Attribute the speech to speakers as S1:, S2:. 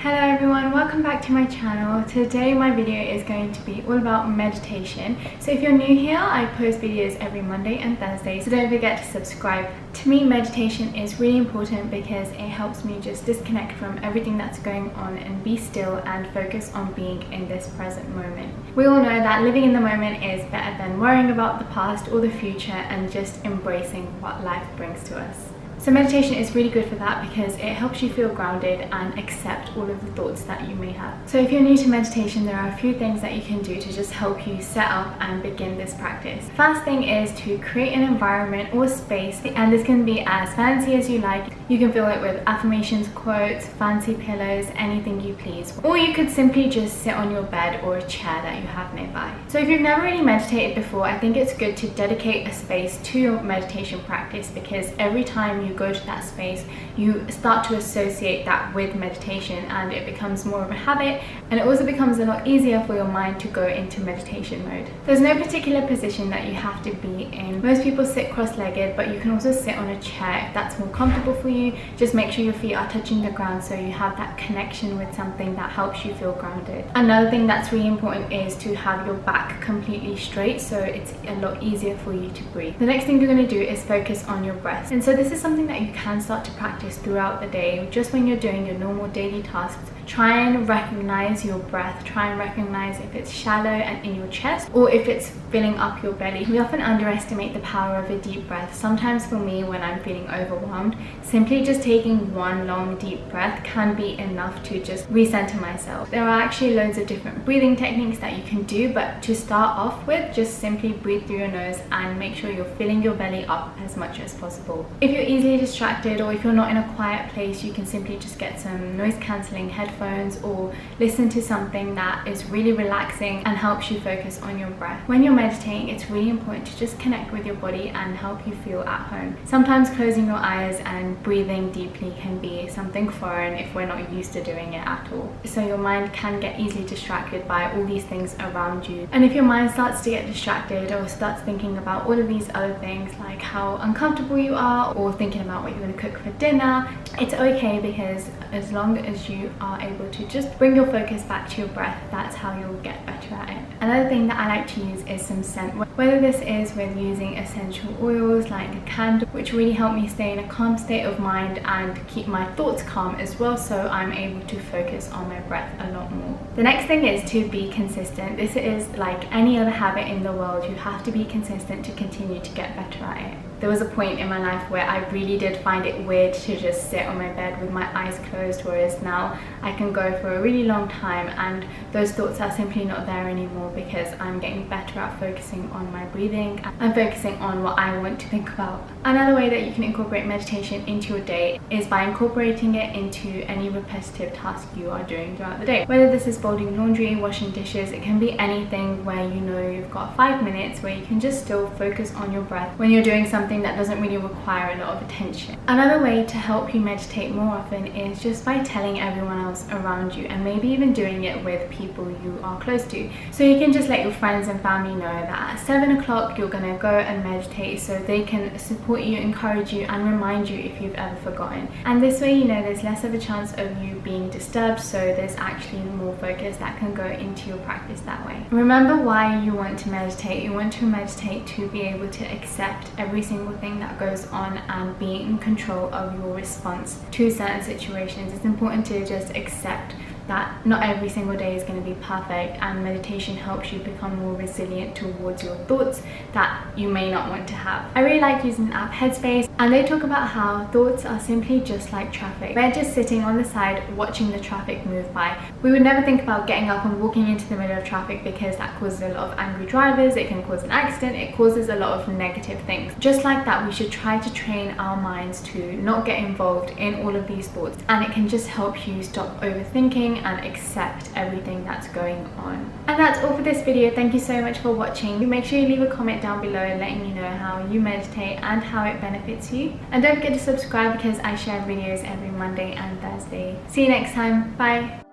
S1: Hello everyone, welcome back to my channel. Today my video is going to be all about meditation. So if you're new here, I post videos every Monday and Thursday, so don't forget to subscribe. To me, meditation is really important because it helps me just disconnect from everything that's going on and be still and focus on being in this present moment. We all know that living in the moment is better than worrying about the past or the future and just embracing what life brings to us. So meditation is really good for that because it helps you feel grounded and accept all of the thoughts that you may have. So if you're new to meditation, there are a few things that you can do to just help you set up and begin this practice. First thing is to create an environment or space, and this can be as fancy as you like. You can fill it with affirmations, quotes, fancy pillows, anything you please. Or you could simply just sit on your bed or a chair that you have nearby. So if you've never really meditated before, I think it's good to dedicate a space to your meditation practice, because every time you go to that space, you start to associate that with meditation and it becomes more of a habit, and it also becomes a lot easier for your mind to go into meditation mode. There's no particular position that you have to be in. Most people sit cross-legged, but you can also sit on a chair if that's more comfortable for you. Just make sure your feet are touching the ground so you have that connection with something that helps you feel grounded. Another thing that's really important is to have your back completely straight, so it's a lot easier for you to breathe. The next thing you're going to do is focus on your breath, and so this is something that you can start to practice throughout the day. Just when you're doing your normal daily tasks, try and recognize your breath. Try and recognize if it's shallow and in your chest or if it's filling up your belly. We often underestimate the power of a deep breath. Sometimes for me, when I'm feeling overwhelmed, simply just taking one long deep breath can be enough to just recenter myself. There are actually loads of different breathing techniques that you can do, but to start off with, just simply breathe through your nose and make sure you're filling your belly up as much as possible. If you're easily distracted or if you're not in a quiet place, you can simply just get some noise cancelling headphones or listen to something that is really relaxing and helps you focus on your breath. When you're meditating, it's really important to just connect with your body and help you feel at home. Sometimes closing your eyes and breathing deeply can be something foreign if we're not used to doing it at all. So your mind can get easily distracted by all these things around you. And if your mind starts to get distracted or starts thinking about all of these other things like how uncomfortable you are or thinking about what you're going to cook for dinner, it's okay, because as long as you are able to just bring your focus back to your breath, that's how you'll get better at it. Another thing that I like to use is some scent, whether this is with using essential oils like a candle, which really help me stay in a calm state of mind and keep my thoughts calm as well, so I'm able to focus on my breath a lot more. The next thing is to be consistent. This is like any other habit in the world. You have to be consistent to continue to get better at it. There was a point in my life where I really did find it weird to just sit on my bed with my eyes closed, whereas now I can go for a really long time and those thoughts are simply not there anymore, because I'm getting better at focusing on my breathing and focusing on what I want to think about. Another way that you can incorporate meditation into your day is by incorporating it into any repetitive task you are doing throughout the day. Whether this is folding laundry, washing dishes, it can be anything where you know you've got 5 minutes where you can just still focus on your breath when you're doing something that doesn't really require a lot of attention. Another way to help you meditate more often is just by telling everyone else around you, and maybe even doing it with people you are close to. So you can just let your friends and family know that at 7 o'clock you're going to go and meditate, so they can support you, encourage you and remind you if you've ever forgotten. And this way, you know, there's less of a chance of you being disturbed, so there's actually more focus that can go into your practice that way. Remember why you want to meditate. You want to meditate to be able to accept every single thing that goes on and be in control of your response to certain situations. It's important to just accept that not every single day is going to be perfect, and meditation helps you become more resilient towards your thoughts that you may not want to have. I really like using the app Headspace, and they talk about how thoughts are simply just like traffic. We're just sitting on the side watching the traffic move by. We would never think about getting up and walking into the middle of traffic because that causes a lot of angry drivers, it can cause an accident, it causes a lot of negative things. Just like that, we should try to train our minds to not get involved in all of these thoughts, and it can just help you stop overthinking and accept everything that's going on. And that's all for this video. Thank you so much for watching. Make sure you leave a comment down below letting me know how you meditate and how it benefits you. And don't forget to subscribe, because I share videos every Monday and Thursday. See you next time. Bye.